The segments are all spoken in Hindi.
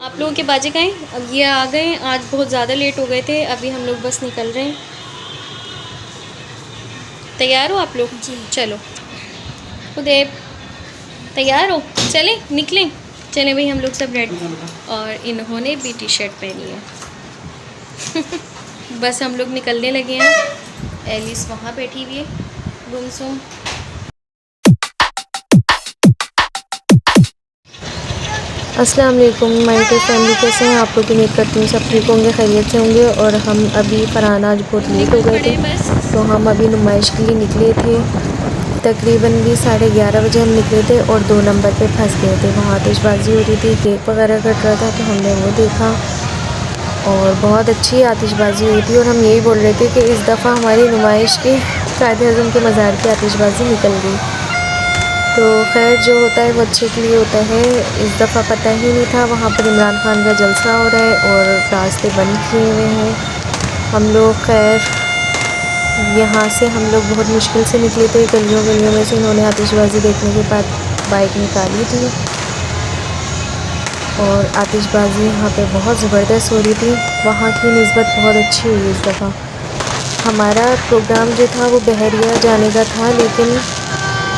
आप लोगों के बाजे कहाँ हैं? अब ये आ गए। आज बहुत ज़्यादा लेट हो गए थे, अभी हम लोग बस निकल रहे हैं। तैयार हो आप लोग? जी चलो। उदय तैयार हो? चलें निकलें। चलें भाई, हम लोग सब रेडी। और इन्होंने भी टी शर्ट पहनी है। बस हम लोग निकलने लगे हैं। एलिस वहाँ बैठी हुई है गुमसुम। अस्सलाम वालेकुम माय टू फैमिली, कैसे हैं आप लोग? उम्मीद करती हूँ सब ठीक होंगे, खैरियत से होंगे। और हम अभी फरहान आज बहुत लेट हो गए थे, तो हम अभी नुमाइश के लिए निकले थे। तकरीबन भी 11:30 बजे हम निकले थे और 2 नंबर पे फंस गए थे। वहाँ आतिशबाजी हो रही थी, केक वगैरह कट रहा था, तो हमने वो देखा और बहुत अच्छी आतिशबाजी हुई थी। और हम यही बोल रहे थे कि इस दफ़ा हमारी नुमाइश की कायद-ए-आज़म के मज़ार की आतिशबाजी निकल गई। तो खैर, जो होता है वो अच्छे के लिए होता है। इस दफ़ा पता ही नहीं था वहाँ पर इमरान खान का जलसा हो रहा है और रास्ते बंद किए हुए हैं। हम लोग खैर यहाँ से हम लोग बहुत मुश्किल से निकले थे। गलियों गलियों में से इन्होंने आतिशबाज़ी देखने के बाद बाइक निकाली थी और आतिशबाज़ी यहाँ पे बहुत ज़बरदस्त हो रही थी। वहाँ की निस्बत बहुत अच्छी हुई इस दफ़ा। हमारा प्रोग्राम जो था वो बहरिया जाने का था, लेकिन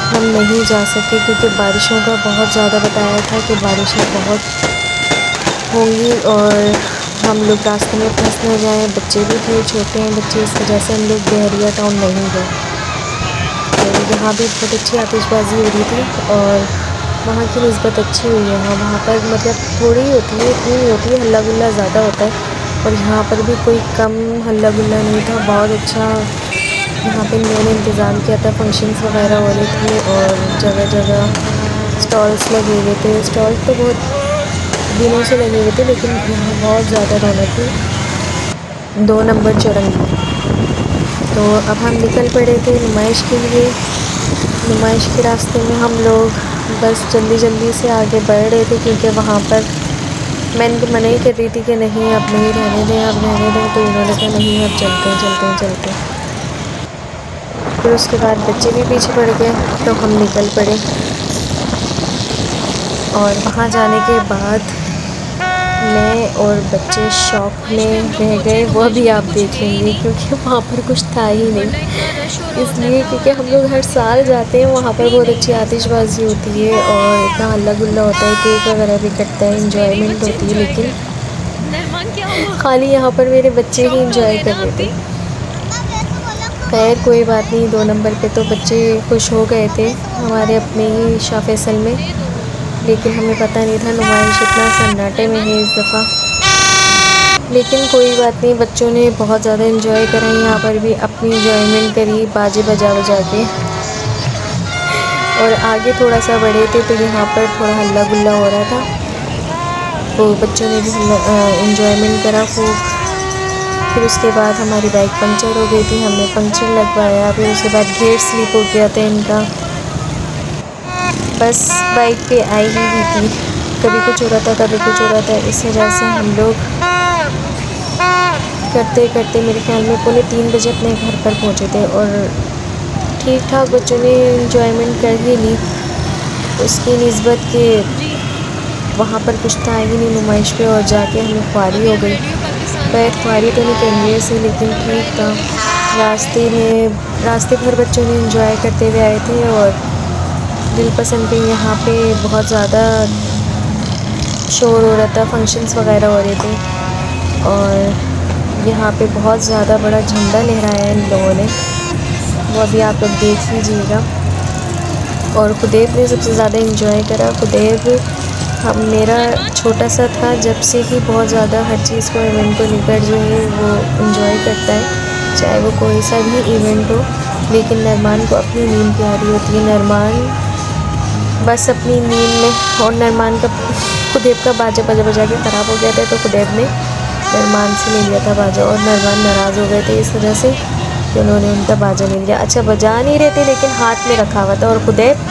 हम नहीं जा सके क्योंकि बारिशों का बहुत ज़्यादा बताया था कि बारिशें बहुत होंगी और हम लोग रास्ते में फंस न जाएँ। बच्चे भी थे, छोटे हैं बच्चे, इस वजह से हम लोग बहरिया टाउन नहीं गए। और यहाँ भी बहुत अच्छी आतिशबाज़ी हो रही थी और वहाँ की निस्बत अच्छी हुई है। वहाँ पर मतलब थोड़ी होती है, इतनी नहीं होती है, हल्ला गुल्ला ज़्यादा होता है। और यहाँ पर भी कोई कम हल्ला गुल्ला नहीं था, बहुत अच्छा यहाँ पे इन्होंने इंतज़ाम किया था। फंक्शंस वगैरह हो रहे थे और जगह जगह स्टॉल्स लगे हुए थे। स्टॉल्स तो बहुत दिनों से लगे हुए थे, लेकिन यहाँ बहुत ज़्यादा रौनक थी। 2 नंबर चौरंगी। तो अब हम निकल पड़े थे नुमाइश के लिए। नुमाइश के रास्ते में हम लोग बस जल्दी जल्दी से आगे बढ़ रहे थे क्योंकि वहाँ पर मैंने तो मना ही कर रही थी कि नहीं अब नहीं रहने दें, अब रहने दें। तो इन्होंने कहा नहीं अब चलते हैं चलते हैं चलते हैं। फिर उसके बाद बच्चे भी पीछे पड़ गए, तो हम निकल पड़े। और वहाँ जाने के बाद मैं और बच्चे शॉप में रह गए। वो भी आप देख लेंगे क्योंकि वहाँ पर कुछ था ही नहीं, इसलिए क्योंकि हम लोग हर साल जाते हैं। वहाँ पर बहुत अच्छी आतिशबाज़ी होती है और इतना हल्ला गुल्ला होता है, केक वगैरह भी कटता है, इंजॉयमेंट होती है। लेकिन खाली यहाँ पर मेरे बच्चे ही इंजॉय कर रहे थे। खैर कोई बात नहीं, 2 नंबर पे तो बच्चे खुश हो गए थे हमारे अपने ही शाह फैसल में, लेकिन हमें पता नहीं था नुमाइश इतना सन्नाटे में है इस दफ़ा। लेकिन कोई बात नहीं, बच्चों ने बहुत ज़्यादा इंजॉय करा। यहाँ पर भी अपनी इंजॉयमेंट करी बाजे बजा बजा के। और आगे थोड़ा सा बढ़े थे तो यहाँ पर थोड़ा हल्ला गुल्ला हो रहा था, तो बच्चों ने भी इंजॉयमेंट करा खूब। फिर उसके बाद हमारी बाइक पंचर हो गई थी, हमने पंचर लगवाया। फिर उसके बाद गेयर स्लिप हो गया था इनका। बस बाइक पे आई ही हुई थी, कभी कुछ हो रहा था कभी कुछ हो रहा था। इस वजह से हम लोग करते करते मेरे ख्याल में 2:45 बजे अपने घर पर पहुँचे थे। और ठीक ठाक बच्चों ने इंजॉयमेंट कर ही ली उसकी निस्बत के वहाँ पर कुछ था ही नहीं नुमाइश पे, और जाके हमें ख्वारी हो गई। खैर ख्वारी तो नहीं कहेंगे ऐसे, लेकिन ठीक था। रास्ते भर बच्चों ने इंजॉय करते हुए आए थे और दिल पसंद पे यहाँ पे बहुत ज़्यादा शोर हो रहा था, फंक्शंस वगैरह हो रहे थे। और यहाँ पे बहुत ज़्यादा बड़ा झंडा लहराया है इन लोगों ने, वो अभी आप लोग देख लीजिएगा। और खुदैब ने सबसे ज़्यादा इंजॉय करा। खुदैब मेरा छोटा सा था जब से ही बहुत ज़्यादा हर चीज़ को, इवेंट को लेकर जो है वो इंजॉय करता है, चाहे वो कोई सा भी इवेंट हो। लेकिन नरमान को अपनी नींद प्यारी होती है। नरमान बस अपनी नींद में, और नरमान का खुदैब का बाजा बजा बजा के ख़राब हो गया था, तो खुदैब ने नरमान से ले लिया था बाजा और नरमान नाराज़ हो गए थे इस वजह से कि उन्होंने उनका बाजा ले लिया। अच्छा बजा नहीं रहे थे लेकिन हाथ में रखा हुआ था। और खुदैब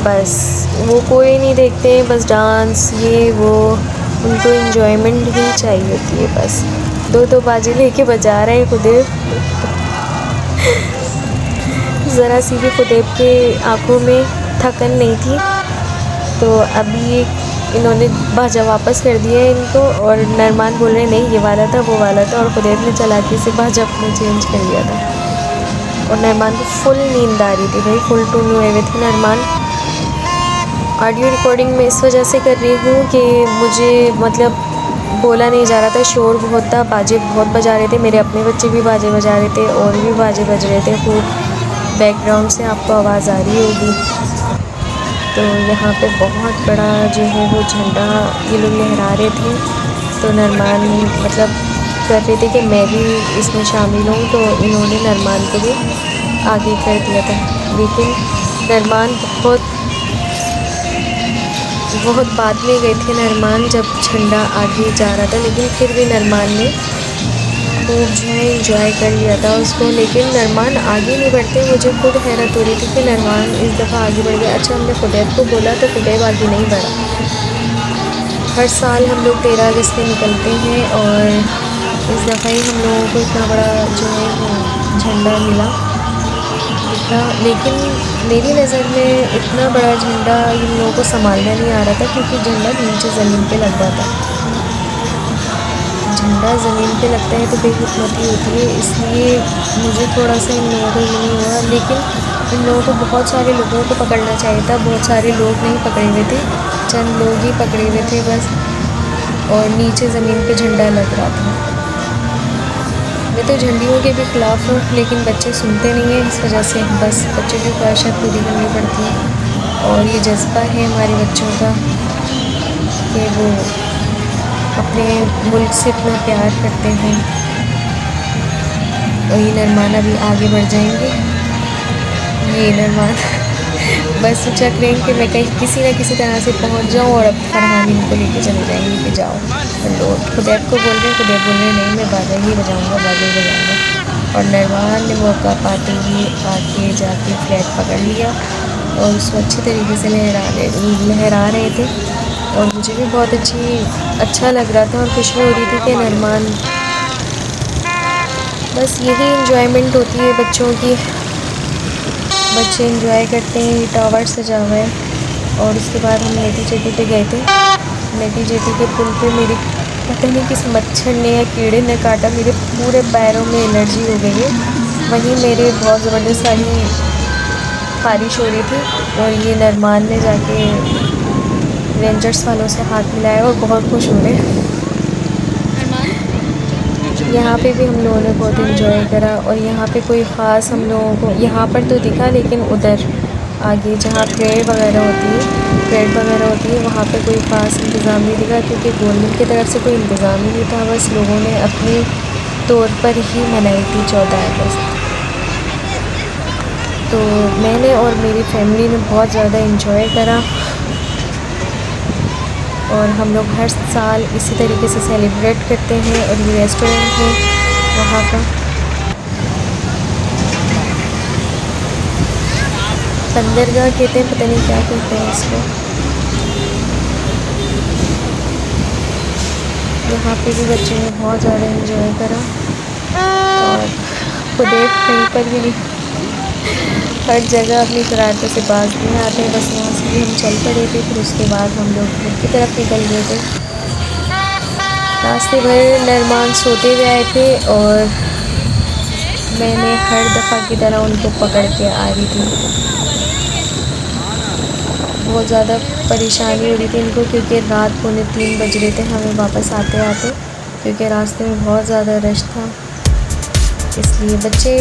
बस वो कोई नहीं देखते हैं, बस डांस ये वो, उनको एंजॉयमेंट ही चाहिए होती है। बस 2-2 बाजे लेके बजा रहे हैं खुदैब। ज़रा सी भी खुदैब के आँखों में थकन नहीं थी। तो अभी इन्होंने बाजा वापस कर दिया है इनको, और नरमान बोल रहे नहीं ये वाला था वो वाला था, और खुदैब ने चालाकी से बाजा अपने चेंज कर लिया था। और नरमान को फुल नींद आ रही थी भाई, फुल टून हुए हुए थे नरमान। ऑडियो रिकॉर्डिंग मैं इस वजह से कर रही हूँ कि मुझे मतलब बोला नहीं जा रहा था, शोर बहुत था, बाजे बहुत बजा रहे थे, मेरे अपने बच्चे भी बाजे बजा रहे थे और भी बाजे बज रहे थे खूब, बैकग्राउंड से आपको आवाज़ आ रही होगी। तो यहाँ पे बहुत बड़ा जो है वो झंडा ये लोग लहरा रहे थे, तो नरमान मतलब कर रहे थे कि मैं भी इसमें शामिल हूँ, तो इन्होंने नरमान को भी आगे कर दिया था। लेकिन नरमान बहुत बाद में गए थे नरमान जब झंडा आगे जा रहा था, लेकिन फिर भी नरमान ने खूब जो है इंजॉय कर लिया था उसको। लेकिन नरमान आगे नहीं बढ़ते, मुझे खुद हैरत हो रही थी कि नरमान इस दफ़ा आगे बढ़ गया। अच्छा हमने खुदैब को बोला तो खुदैब आगे नहीं बढ़ा। हर साल हम लोग 13 अगस्त में निकलते हैं और इस दफ़ा ही हम लोगों को इतना बड़ा जो है वो झंडा मिला इतना, लेकिन मेरी नज़र में इतना बड़ा झंडा इन लोगों को संभालना नहीं आ रहा था, क्योंकि झंडा नीचे ज़मीन पे लग रहा था। झंडा ज़मीन पे लगता है तो बेहिम्मती होती है, इसलिए मुझे थोड़ा सा इन लोगों को ये नहीं हुआ। लेकिन इन लोगों को बहुत सारे लोगों को पकड़ना चाहिए था, बहुत सारे लोग नहीं पकड़े हुए थे, चंद लोग ही पकड़े हुए थे बस, और नीचे ज़मीन पे झंडा लग रहा था। मैं तो झंडियों के भी ख़िलाफ़ हूँ, लेकिन बच्चे सुनते नहीं हैं, इस वजह से बस बच्चों की ख्वाहिशात पूरी करनी पड़ती है। और ये जज्बा है हमारे बच्चों का कि वो अपने मुल्क से इतना प्यार करते हैं। और ये नरमान अभी आगे बढ़ जाएंगे, ये नरमान बस चक रहे हैं कि मैं कहीं किसी न किसी तरह से पहुंच जाऊं, और अब फरहान इनको लेके चले जाएंगे कि जाओ। लोग खुदैब को बोल रहे हैं, खुदैब बोल रहे हैं नहीं मैं बाजा ही बजाऊँगा, बाजा ही बजाऊँगा। और नरमान ने मौका पाते ही आके जाके फ्लैट पकड़ लिया और उसको अच्छी तरीके से लहरा रहे थे, और मुझे भी बहुत अच्छा लग रहा था और खुशी हो रही थी कि नरमान, बस यही इंजॉयमेंट होती है बच्चों की, बच्चे एंजॉय करते हैं। ये टावर सजा हुआ है। और उसके बाद हम नेटी जेटी पे गए थे। नेटी जेटी के पुल पे मेरी पता नहीं किस मच्छर ने या कीड़े ने काटा, मेरे पूरे पैरों में एलर्जी हो गई है। वहीं मेरे बहुत ज़बरदस्त सारी बारिश हो रही थी, और ये नरमान ने जाके रेंजर्स वालों से हाथ मिलाया और बहुत खुश हो रहे। यहाँ पे भी हम लोगों ने बहुत इन्जॉय करा, और यहाँ पे कोई ख़ास हम लोगों को यहाँ पर तो दिखा, लेकिन उधर आगे जहाँ परेड वगैरह होती है वहाँ पे कोई ख़ास इंतज़ाम नहीं दिखा, क्योंकि गवर्नमेंट की तरफ से कोई इंतज़ाम ही नहीं था। बस लोगों ने अपने तौर पर ही मनाई थी 14 अगस्त। तो मैंने और मेरी फैमिली ने बहुत ज़्यादा इन्जॉय करा, और हम लोग हर साल इसी तरीके से सेलिब्रेट करते हैं। और ये रेस्टोरेंट है वहाँ का, बंदरगाह कहते हैं, पता नहीं क्या कहते हैं इसको। यहाँ पे भी बच्चों ने बहुत ज़्यादा इन्जॉय करा, और खुदैब कहीं पर भी नहीं, हर जगह अपनी शरारतों से बाज नहीं आते। बस वहाँ से भी हम चल पड़े थे, फिर उसके बाद हम लोग घर की तरफ निकल गए थे। रास्ते भर नरमान सोते हुए आए थे, और मैंने हर दफ़ा की तरह उनको पकड़ के आ रही थी। बहुत ज़्यादा परेशानी हो रही थी इनको, क्योंकि रात 2:45 बज रहे थे हमें वापस आते क्योंकि रास्ते में बहुत ज़्यादा रश था। इसलिए बच्चे